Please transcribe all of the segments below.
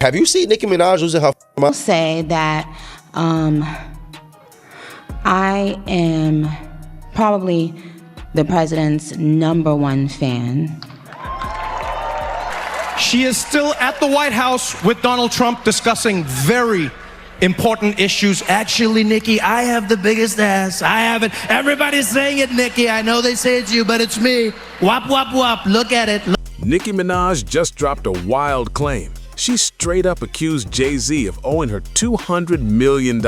Have you seen Nicki Minaj losing her I will say that I am probably the president's #1 fan. She is still at the White House with Donald Trump discussing very important issues. Actually, Nicki, I have the biggest ass. I have it. Everybody's saying it, Nicki. I know they say it's you, but it's me. Wop, wop, wop. Look at it. Nicki Minaj just dropped a wild claim. She straight up accused Jay-Z of owing her $200 million.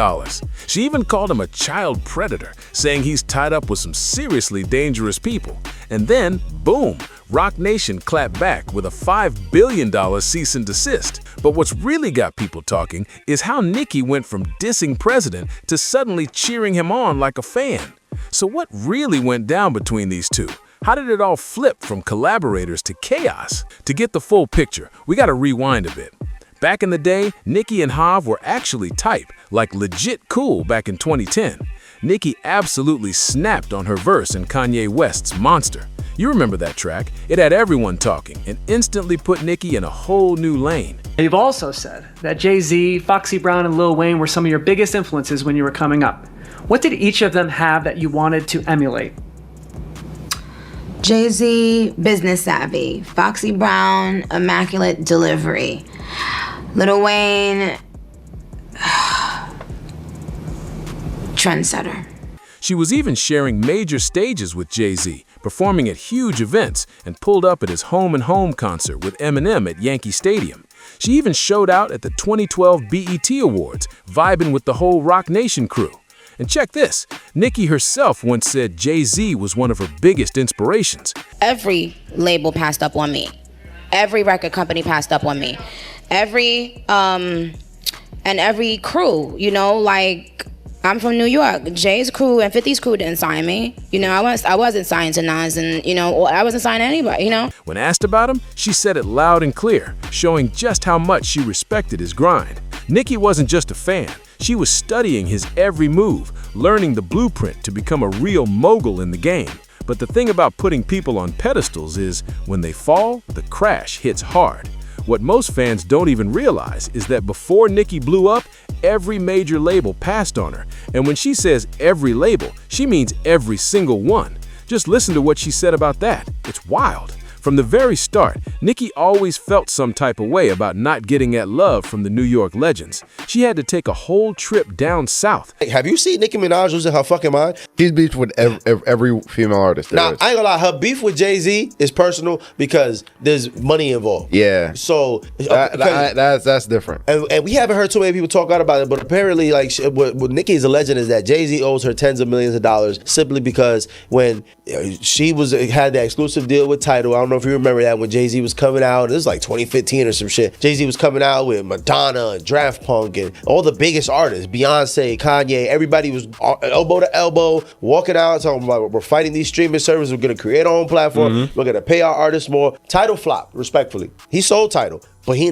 She even called him a child predator, saying he's tied up with some seriously dangerous people. And then, boom, Roc Nation clapped back with a $5 billion cease and desist. But what's really got people talking is how Nicki went from dissing president to suddenly cheering him on like a fan. So what really went down between these two? How did it all flip from collaborators to chaos? To get the full picture, we gotta rewind a bit. Back in the day, Nicki and Hav were actually tight, like legit cool back in 2010. Nicki absolutely snapped on her verse in Kanye West's Monster. You remember that track? It had everyone talking and instantly put Nicki in a whole new lane. You've also said that Jay-Z, Foxy Brown, and Lil Wayne were some of your biggest influences when you were coming up. What did each of them have that you wanted to emulate? Jay-Z, business savvy. Foxy Brown, immaculate delivery. Lil Wayne, trendsetter. She was even sharing major stages with Jay-Z, performing at huge events, and pulled up at his Home and Home concert with Eminem at Yankee Stadium. She even showed out at the 2012 BET Awards, vibing with the whole Roc Nation crew. And check this, Nicki herself once said Jay-Z was one of her biggest inspirations. Every label passed up on me. Every record company passed up on me. Every crew, you know, like, I'm from New York. Jay's crew and 50's crew didn't sign me. You know, I wasn't signed to Nas, and, you know, I wasn't signed to anybody, you know? When asked about him, she said it loud and clear, showing just how much she respected his grind. Nicki wasn't just a fan. She was studying his every move, learning the blueprint to become a real mogul in the game. But the thing about putting people on pedestals is, when they fall, the crash hits hard. What most fans don't even realize is that before Nicki blew up, every major label passed on her. And when she says every label, she means every single one. Just listen to what she said about that. It's wild. From the very start, Nicki always felt some type of way about not getting that love from the New York legends. She had to take a whole trip down south. Have you seen Nicki Minaj losing her fucking mind? He's beefed with every female artist. Now, I ain't gonna lie, her beef with Jay-Z is personal because there's money involved. Yeah. So that's different. And we haven't heard too many people talk out about it, but apparently, like, what Nicki is a legend is that Jay-Z owes her tens of millions of dollars simply because when she had that exclusive deal with Tidal, I don't know if you remember that, when Jay-Z was coming out, this was like 2015 or some shit. Jay-Z was coming out with Madonna and Draft Punk and all the biggest artists, Beyonce, Kanye, everybody was elbow to elbow, walking out, talking about, we're fighting these streaming services, we're gonna create our own platform, we're gonna pay our artists more. Tidal flopped, respectfully. He sold Tidal, but he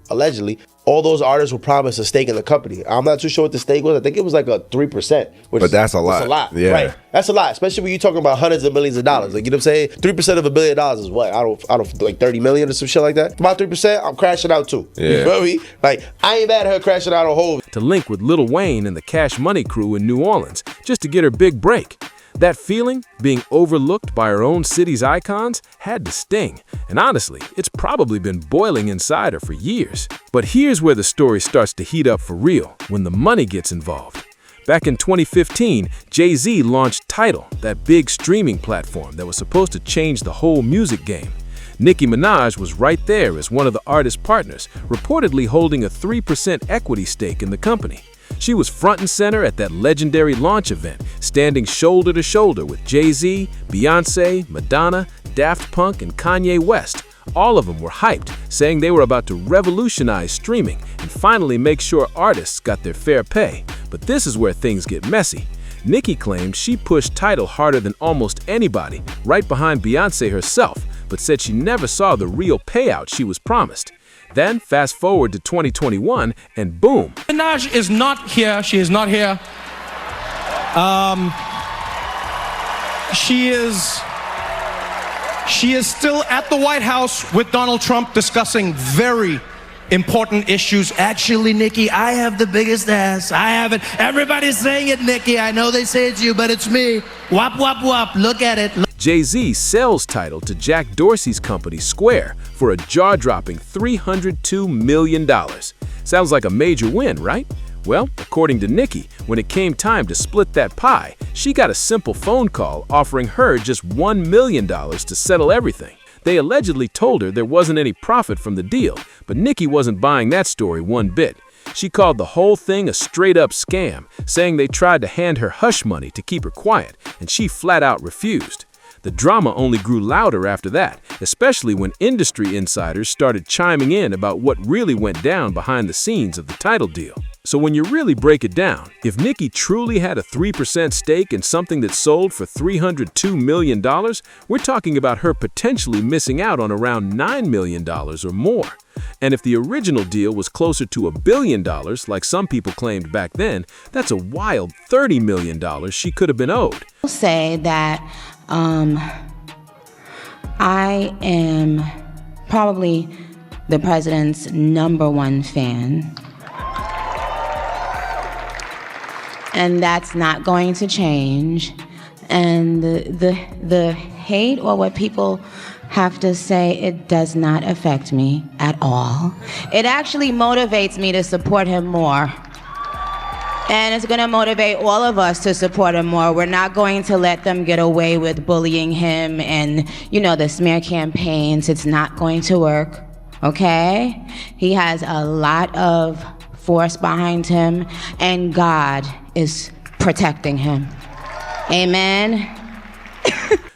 allegedly, all those artists were promised a stake in the company. I'm not too sure what the stake was. I think it was like a 3%. But that's a lot. That's a lot, yeah. Right? That's a lot, especially when you're talking about hundreds of millions of dollars. Like, you know what I'm saying? 3% of $1 billion is what? I don't like 30 million or some shit like that. About 3%, I'm crashing out too. Yeah. You feel me? Like, I ain't mad at her crashing out a whole. To link with Lil Wayne and the Cash Money crew in New Orleans, just to get her big break. That feeling, being overlooked by her own city's icons, had to sting. And honestly, it's probably been boiling inside her for years. But here's where the story starts to heat up for real, when the money gets involved. Back in 2015, Jay-Z launched Tidal, that big streaming platform that was supposed to change the whole music game. Nicki Minaj was right there as one of the artist partners, reportedly holding a 3% equity stake in the company. She was front and center at that legendary launch event, standing shoulder to shoulder with Jay-Z, Beyonce, Madonna, Daft Punk, and Kanye West. All of them were hyped, saying they were about to revolutionize streaming and finally make sure artists got their fair pay. But this is where things get messy. Nicki claimed she pushed Tidal harder than almost anybody, right behind Beyonce herself, but said she never saw the real payout she was promised. Then, fast forward to 2021, and boom. Minaj is not here. She is not here. She is She is still at the White House with Donald Trump discussing very important issues. Actually, Nicki, I have the biggest ass. I have it. Everybody's saying it, Nicki. I know they say it's you, but it's me. Wop, wop, wop. Look at it. Jay-Z sells Tidal to Jack Dorsey's company Square for a jaw-dropping $302 million. Sounds like a major win, right? Well, according to Nicki, when it came time to split that pie, she got a simple phone call offering her just $1 million to settle everything. They allegedly told her there wasn't any profit from the deal, but Nicki wasn't buying that story one bit. She called the whole thing a straight-up scam, saying they tried to hand her hush money to keep her quiet, and she flat out refused. The drama only grew louder after that, especially when industry insiders started chiming in about what really went down behind the scenes of the Tidal deal. So when you really break it down, if Nicki truly had a 3% stake in something that sold for $302 million, we're talking about her potentially missing out on around $9 million or more. And if the original deal was closer to $1 billion, like some people claimed back then, that's a wild $30 million she could have been owed. I'll say that I am probably the president's #1 fan. And that's not going to change. And the hate or what people have to say, it does not affect me at all. It actually motivates me to support him more. And it's going to motivate all of us to support him more. We're not going to let them get away with bullying him and, the smear campaigns. It's not going to work, okay? He has a lot of force behind him, and God is protecting him. Amen.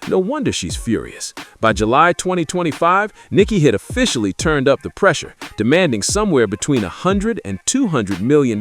No wonder she's furious. By July 2025, Nicki had officially turned up the pressure, demanding somewhere between $100 and $200 million,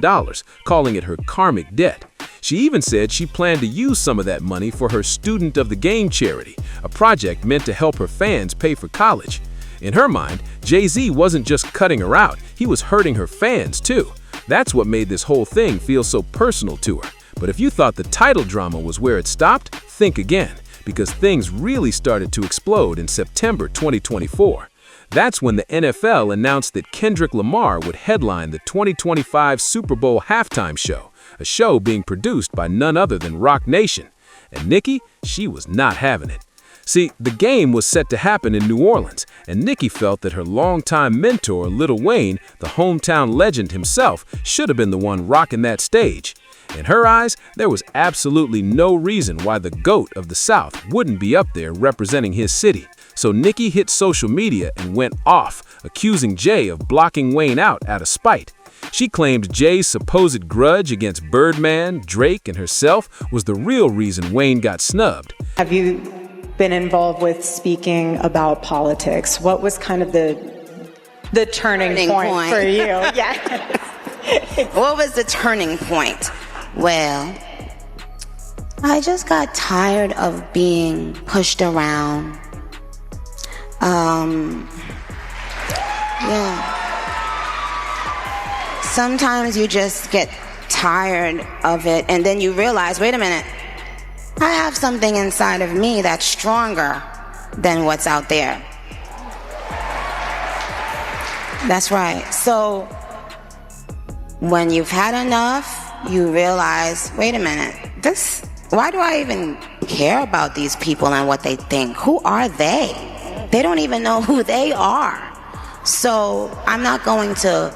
calling it her karmic debt. She even said she planned to use some of that money for her Student of the Game charity, a project meant to help her fans pay for college. In her mind, Jay-Z wasn't just cutting her out, he was hurting her fans too. That's what made this whole thing feel so personal to her. But if you thought the Tidal drama was where it stopped, think again, because things really started to explode in September 2024. That's when the NFL announced that Kendrick Lamar would headline the 2025 Super Bowl halftime show, a show being produced by none other than Roc Nation. And Nicki, she was not having it. See, the game was set to happen in New Orleans, and Nicki felt that her longtime mentor, Lil Wayne, the hometown legend himself, should have been the one rocking that stage. In her eyes, there was absolutely no reason why the GOAT of the South wouldn't be up there representing his city. So Nicki hit social media and went off, accusing Jay of blocking Wayne out of spite. She claimed Jay's supposed grudge against Birdman, Drake, and herself was the real reason Wayne got snubbed. Have you been involved with speaking about politics? What was kind of the turning point for you? Yeah. What was the turning point? Well, I just got tired of being pushed around. Sometimes you just get tired of it, and then you realize, wait a minute, I have something inside of me that's stronger than what's out there. That's right. So when you've had enough, you realize, wait a minute, why do I even care about these people and what they think? Who are they? They don't even know who they are. So I'm not going to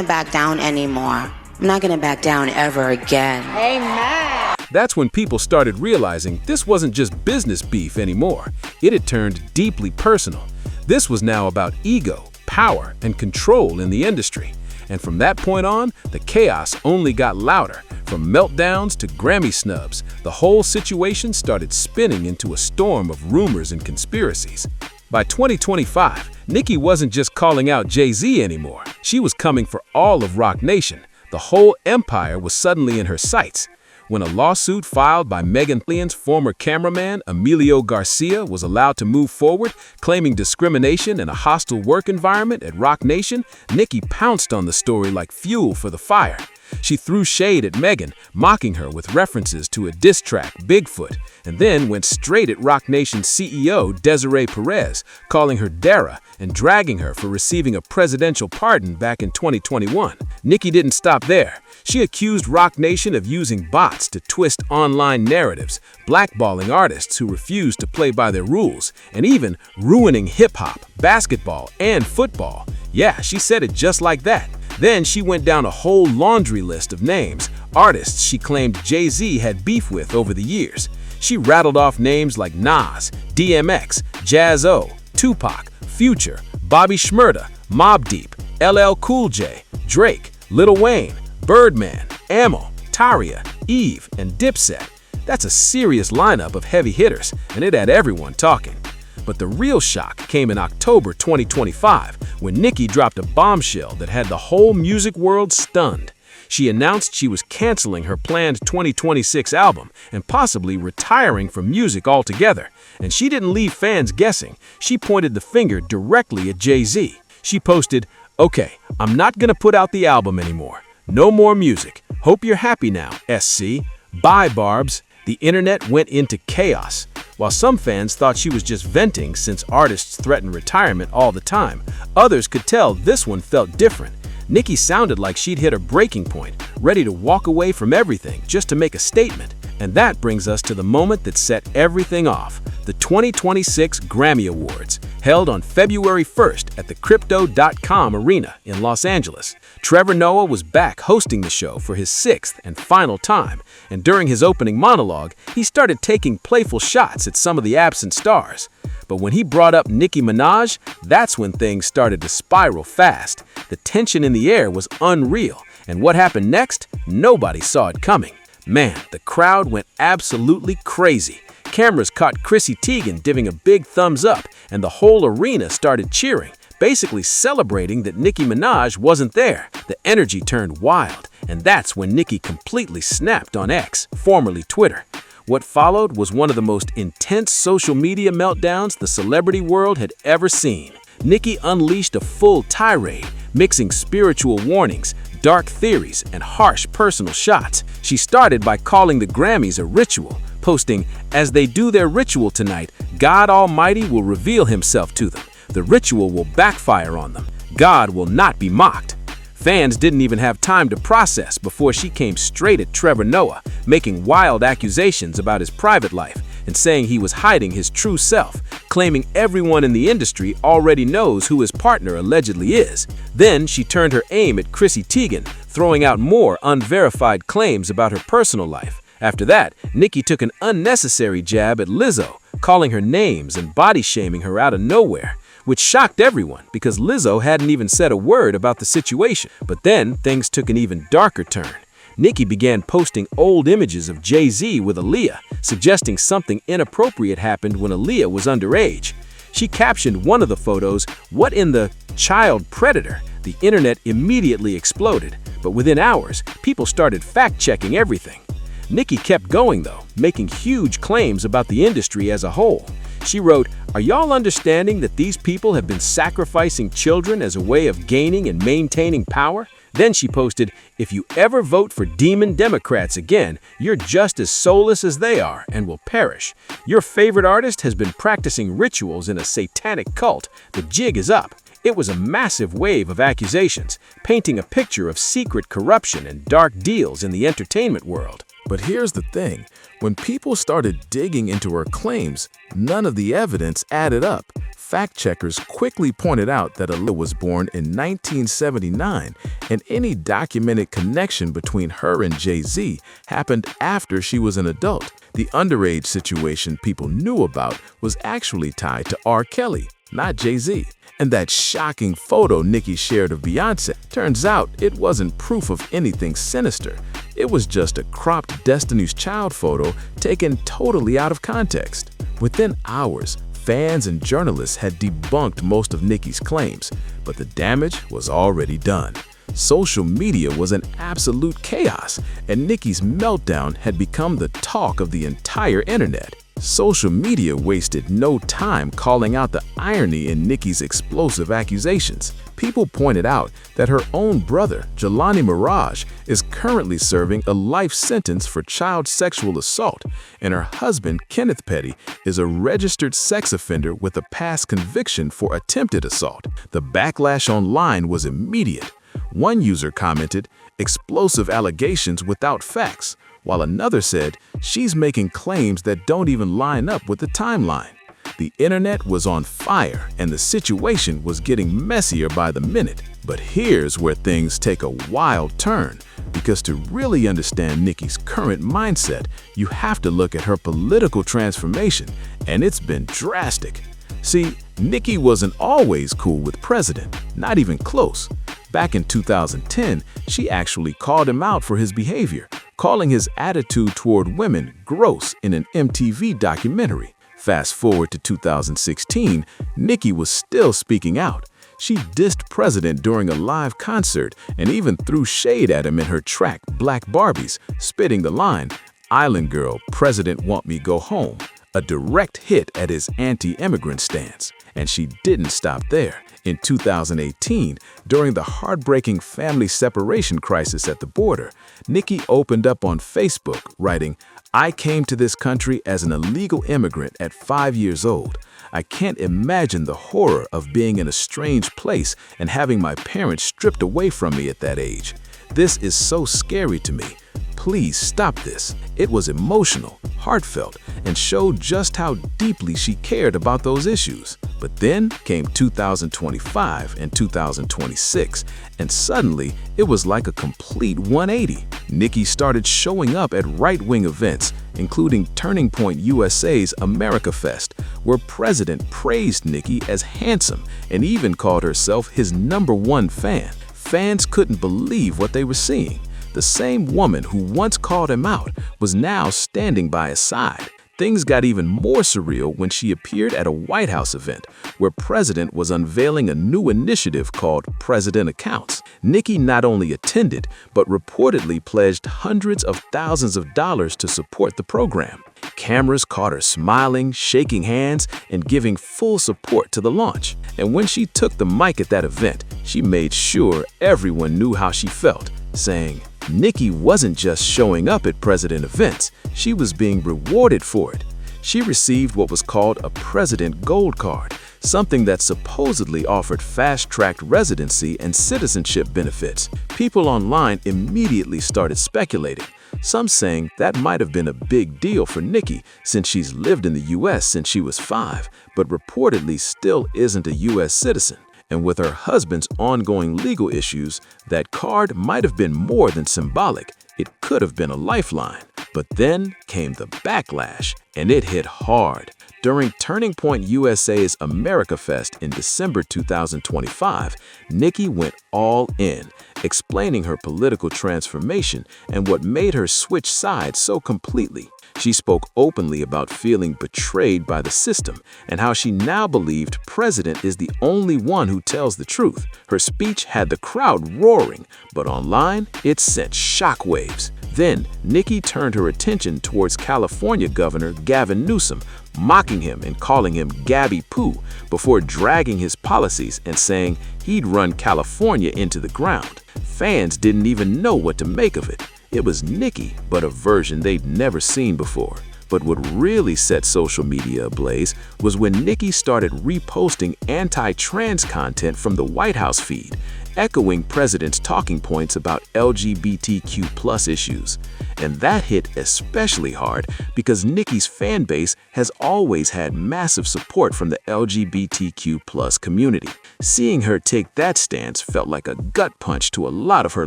back down anymore. I'm not going to back down ever again. Amen. That's when people started realizing this wasn't just business beef anymore. It had turned deeply personal. This was now about ego, power, and control in the industry. And from that point on, the chaos only got louder. From meltdowns to Grammy snubs, the whole situation started spinning into a storm of rumors and conspiracies. By 2025, Nicki wasn't just calling out Jay-Z anymore. She was coming for all of Roc Nation. The whole empire was suddenly in her sights. When a lawsuit filed by Megan Thee Stallion's former cameraman, Emilio Garcia, was allowed to move forward, claiming discrimination and a hostile work environment at Roc Nation, Nicki pounced on the story like fuel for the fire. She threw shade at Megan, mocking her with references to a diss track, Bigfoot, and then went straight at Roc Nation's CEO, Desiree Perez, calling her Dara and dragging her for receiving a presidential pardon back in 2021. Nicki didn't stop there. She accused Roc Nation of using bots to twist online narratives, blackballing artists who refused to play by their rules, and even ruining hip-hop, basketball, and football. Yeah, she said it just like that. Then she went down a whole laundry list of names, artists she claimed Jay-Z had beef with over the years. She rattled off names like Nas, DMX, Jaz-O, Tupac, Future, Bobby Shmurda, Mobb Deep, LL Cool J, Drake, Lil Wayne, Birdman, Ammo, Taria, Eve, and Dipset. That's a serious lineup of heavy hitters, and it had everyone talking. But the real shock came in October 2025, when Nicki dropped a bombshell that had the whole music world stunned. She announced she was canceling her planned 2026 album and possibly retiring from music altogether. And she didn't leave fans guessing. She pointed the finger directly at Jay-Z. She posted, "Okay, I'm not gonna put out the album anymore. No more music. Hope you're happy now, SC. Bye, Barbs." The internet went into chaos. While some fans thought she was just venting since artists threaten retirement all the time, others could tell this one felt different. Nicki sounded like she'd hit a breaking point, ready to walk away from everything just to make a statement. And that brings us to the moment that set everything off, the 2026 Grammy Awards, held on February 1st at the Crypto.com Arena in Los Angeles. Trevor Noah was back hosting the show for his 6th and final time, and during his opening monologue, he started taking playful shots at some of the absent stars. But when he brought up Nicki Minaj, that's when things started to spiral fast. The tension in the air was unreal, and what happened next? Nobody saw it coming. Man, the crowd went absolutely crazy. Cameras caught Chrissy Teigen giving a big thumbs up, and the whole arena started cheering, basically celebrating that Nicki Minaj wasn't there. The energy turned wild, and that's when Nicki completely snapped on X, formerly Twitter. What followed was one of the most intense social media meltdowns the celebrity world had ever seen. Nicki unleashed a full tirade, mixing spiritual warnings, dark theories, and harsh personal shots. She started by calling the Grammys a ritual, posting, "As they do their ritual tonight, God Almighty will reveal himself to them. The ritual will backfire on them. God will not be mocked." Fans didn't even have time to process before she came straight at Trevor Noah, making wild accusations about his private life and saying he was hiding his true self, claiming everyone in the industry already knows who his partner allegedly is. Then she turned her aim at Chrissy Teigen, throwing out more unverified claims about her personal life. After that, Nicki took an unnecessary jab at Lizzo, calling her names and body-shaming her out of nowhere, which shocked everyone because Lizzo hadn't even said a word about the situation. But then things took an even darker turn. Nicki began posting old images of Jay-Z with Aaliyah, suggesting something inappropriate happened when Aaliyah was underage. She captioned one of the photos, "What in the child predator?" The internet immediately exploded, but within hours, people started fact-checking everything. Nicki kept going though, making huge claims about the industry as a whole. She wrote, "Are y'all understanding that these people have been sacrificing children as a way of gaining and maintaining power?" Then she posted, "If you ever vote for demon Democrats again, you're just as soulless as they are and will perish. Your favorite artist has been practicing rituals in a satanic cult. The jig is up." It was a massive wave of accusations, painting a picture of secret corruption and dark deals in the entertainment world. But here's the thing, when people started digging into her claims, none of the evidence added up. Fact checkers quickly pointed out that Aaliyah was born in 1979, and any documented connection between her and Jay-Z happened after she was an adult. The underage situation people knew about was actually tied to R. Kelly, not Jay-Z. And that shocking photo Nicki shared of Beyoncé, turns out it wasn't proof of anything sinister. It was just a cropped Destiny's Child photo taken totally out of context. Within hours, fans and journalists had debunked most of Nicki's claims, but the damage was already done. Social media was an absolute chaos, and Nicki's meltdown had become the talk of the entire internet. Social media wasted no time calling out the irony in Nicki's explosive accusations. People pointed out that her own brother, Jelani Mirage, is currently serving a life sentence for child sexual assault, and her husband, Kenneth Petty, is a registered sex offender with a past conviction for attempted assault. The backlash online was immediate. One user commented, "Explosive allegations without facts," while another said, "She's making claims that don't even line up with the timeline." The internet was on fire, and the situation was getting messier by the minute. But here's where things take a wild turn, because to really understand Nicki's current mindset, you have to look at her political transformation, and it's been drastic. See, Nicki wasn't always cool with President, not even close. Back in 2010, she actually called him out for his behavior, calling his attitude toward women gross in an MTV documentary. Fast forward to 2016, Nicki was still speaking out. She dissed President during a live concert and even threw shade at him in her track Black Barbies, spitting the line, "Island girl, President want me go home," a direct hit at his anti-immigrant stance. And she didn't stop there. In 2018, during the heartbreaking family separation crisis at the border, Nicki opened up on Facebook, writing, "I came to this country as an illegal immigrant at 5 years old. I can't imagine the horror of being in a strange place and having my parents stripped away from me at that age. This is so scary to me. Please stop this." It was emotional, heartfelt, and showed just how deeply she cared about those issues. But then came 2025 and 2026, and suddenly it was like a complete 180. Nicki started showing up at right-wing events, including Turning Point USA's America Fest, where President praised Nicki as handsome and even called herself his #1 fan. Fans couldn't believe what they were seeing. The same woman who once called him out was now standing by his side. Things got even more surreal when she appeared at a White House event where President was unveiling a new initiative called President Accounts. Nicki not only attended, but reportedly pledged hundreds of thousands of dollars to support the program. Cameras caught her smiling, shaking hands, and giving full support to the launch. And when she took the mic at that event, she made sure everyone knew how she felt, saying, Nicki wasn't just showing up at president events, she was being rewarded for it. She received what was called a President Gold Card, something that supposedly offered fast-tracked residency and citizenship benefits. People online immediately started speculating, some saying that might have been a big deal for Nicki since she's lived in the US since she was 5, but reportedly still isn't a US citizen. And with her husband's ongoing legal issues, that card might have been more than symbolic. It could have been a lifeline. But then came the backlash, and it hit hard. During Turning Point USA's America Fest in December 2025, Nicki went all in, explaining her political transformation and what made her switch sides so completely. She spoke openly about feeling betrayed by the system and how she now believed President is the only one who tells the truth. Her speech had the crowd roaring, but online, it sent shockwaves. Then, Nicki turned her attention towards California Governor Gavin Newsom, mocking him and calling him Gabby Poo before dragging his policies and saying he'd run California into the ground. Fans didn't even know what to make of it. It was Nicki, but a version they'd never seen before. But what really set social media ablaze was when Nicki started reposting anti-trans content from the White House feed, echoing President's talking points about LGBTQ+ issues. And that hit especially hard because Nicki's fan base has always had massive support from the LGBTQ+ community. Seeing her take that stance felt like a gut punch to a lot of her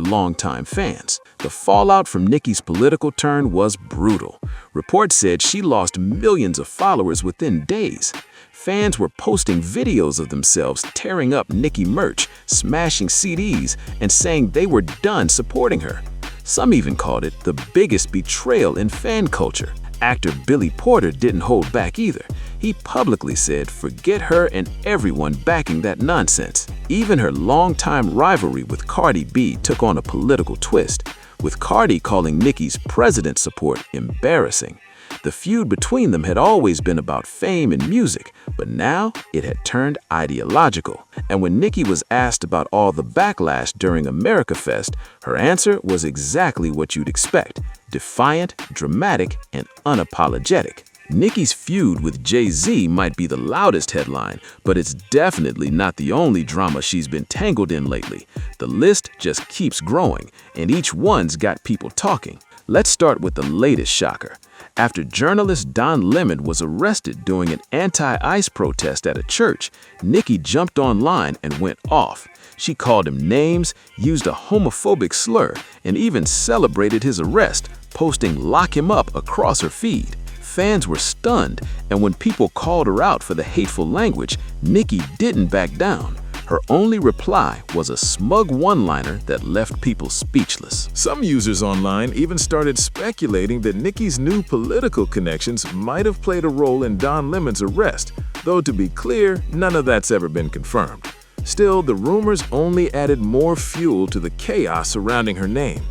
longtime fans. The fallout from Nicki's political turn was brutal. Reports said she lost millions of followers within days. Fans were posting videos of themselves tearing up Nicki merch, smashing CDs, and saying they were done supporting her. Some even called it the biggest betrayal in fan culture. Actor Billy Porter didn't hold back either. He publicly said forget her and everyone backing that nonsense. Even her longtime rivalry with Cardi B took on a political twist, with Cardi calling Nicki's president support embarrassing. The feud between them had always been about fame and music, but now it had turned ideological. And when Nicki was asked about all the backlash during America Fest, her answer was exactly what you'd expect: defiant, dramatic, and unapologetic. Nicki's feud with Jay-Z might be the loudest headline, but it's definitely not the only drama she's been tangled in lately. The list just keeps growing, and each one's got people talking. Let's start with the latest shocker. After journalist Don Lemon was arrested during an anti-ICE protest at a church, Nicki jumped online and went off. She called him names, used a homophobic slur, and even celebrated his arrest, posting "lock him up" across her feed. Fans were stunned, and when people called her out for the hateful language, Nicki didn't back down. Her only reply was a smug one-liner that left people speechless. Some users online even started speculating that Nicki's new political connections might have played a role in Don Lemon's arrest, though to be clear, none of that's ever been confirmed. Still, the rumors only added more fuel to the chaos surrounding her name.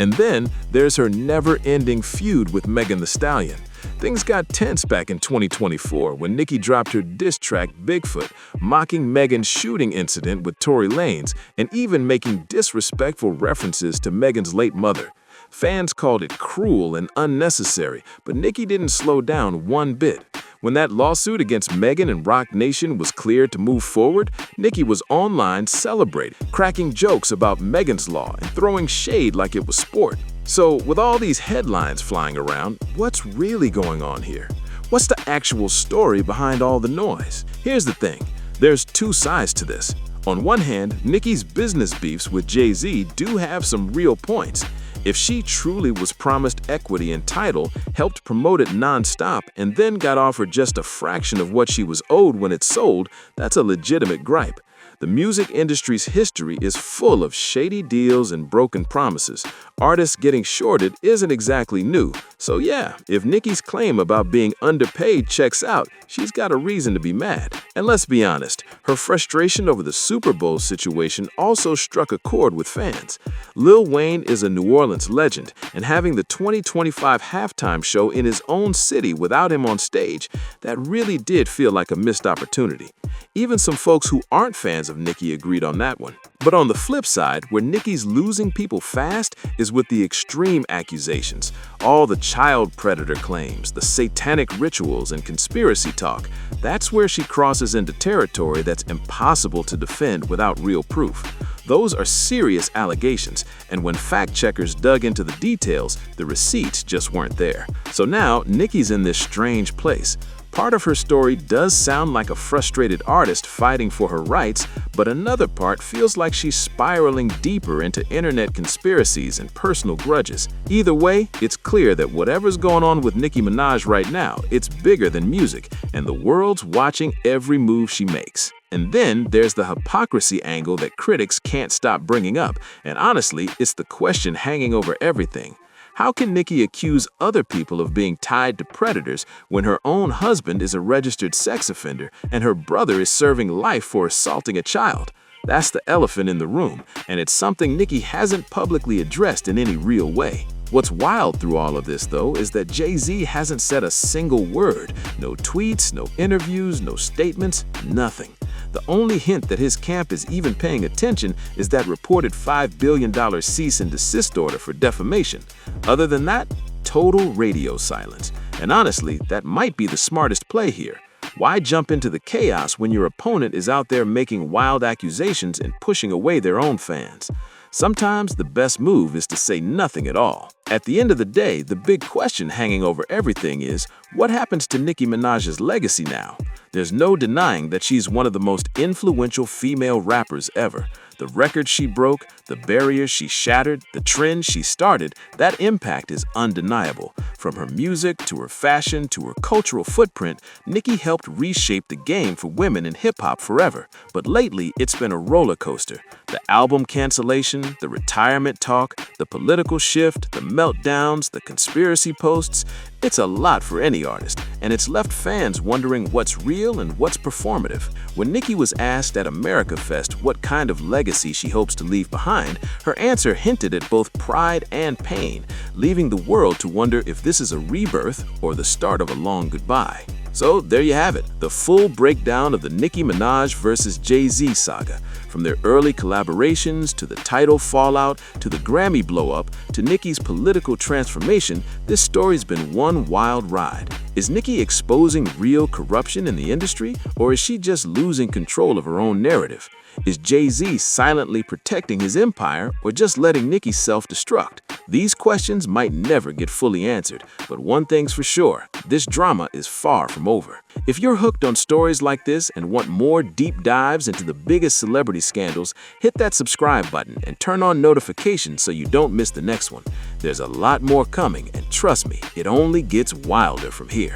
And then there's her never-ending feud with Megan Thee Stallion. Things got tense back in 2024 when Nicki dropped her diss track Bigfoot, mocking Megan's shooting incident with Tory Lanez and even making disrespectful references to Megan's late mother. Fans called it cruel and unnecessary, but Nicki didn't slow down one bit. When that lawsuit against Megan and Roc Nation was cleared to move forward, Nicki was online celebrating, cracking jokes about Megan's Law and throwing shade like it was sport. So, with all these headlines flying around, what's really going on here? What's the actual story behind all the noise? Here's the thing, there's two sides to this. On one hand, Nicki's business beefs with Jay-Z do have some real points. If she truly was promised equity and title, helped promote it non-stop, and then got offered just a fraction of what she was owed when it sold, that's a legitimate gripe. The music industry's history is full of shady deals and broken promises. Artists getting shorted isn't exactly new. So yeah, if Nicki's claim about being underpaid checks out, she's got a reason to be mad. And let's be honest, her frustration over the Super Bowl situation also struck a chord with fans. Lil Wayne is a New Orleans legend, and having the 2025 halftime show in his own city without him on stage, that really did feel like a missed opportunity. Even some folks who aren't fans of Nicki agreed on that one. But on the flip side, where Nicki's losing people fast is with the extreme accusations, all the child predator claims, the satanic rituals and conspiracy talk. That's where she crosses into territory that's impossible to defend without real proof. Those are serious allegations, and when fact-checkers dug into the details, the receipts just weren't there. So now, Nicki's in this strange place. Part of her story does sound like a frustrated artist fighting for her rights, but another part feels like she's spiraling deeper into internet conspiracies and personal grudges. Either way, it's clear that whatever's going on with Nicki Minaj right now, it's bigger than music, and the world's watching every move she makes. And then there's the hypocrisy angle that critics can't stop bringing up, and honestly, it's the question hanging over everything. How can Nicki accuse other people of being tied to predators when her own husband is a registered sex offender and her brother is serving life for assaulting a child? That's the elephant in the room, and it's something Nicki hasn't publicly addressed in any real way. What's wild through all of this, though, is that Jay-Z hasn't said a single word. No tweets, no interviews, no statements, nothing. The only hint that his camp is even paying attention is that reported $5 billion cease and desist order for defamation. Other than that, total radio silence. And honestly, that might be the smartest play here. Why jump into the chaos when your opponent is out there making wild accusations and pushing away their own fans? Sometimes the best move is to say nothing at all. At the end of the day, the big question hanging over everything is, what happens to Nicki Minaj's legacy now? There's no denying that she's one of the most influential female rappers ever. The records she broke, the barriers she shattered, the trends she started, that impact is undeniable. From her music to her fashion to her cultural footprint, Nicki helped reshape the game for women in hip-hop forever. But lately, it's been a roller coaster. The album cancellation, the retirement talk, the political shift, the meltdowns, the conspiracy posts, It's a lot for any artist, and it's left fans wondering what's real and what's performative. When Nicki was asked at America Fest what kind of legacy she hopes to leave behind, her answer hinted at both pride and pain, leaving the world to wonder if this is a rebirth or the start of a long goodbye. So there you have it, the full breakdown of the Nicki Minaj versus Jay-Z saga. From their early collaborations, to the title fallout, to the Grammy blow-up, to Nicki's political transformation, this story's been one wild ride. Is Nicki exposing real corruption in the industry, or is she just losing control of her own narrative? Is Jay-Z silently protecting his empire, or just letting Nicki self-destruct? These questions might never get fully answered, but one thing's for sure, this drama is far from over. If you're hooked on stories like this and want more deep dives into the biggest celebrity scandals, hit that subscribe button and turn on notifications so you don't miss the next one. There's a lot more coming, and trust me, it only gets wilder from here.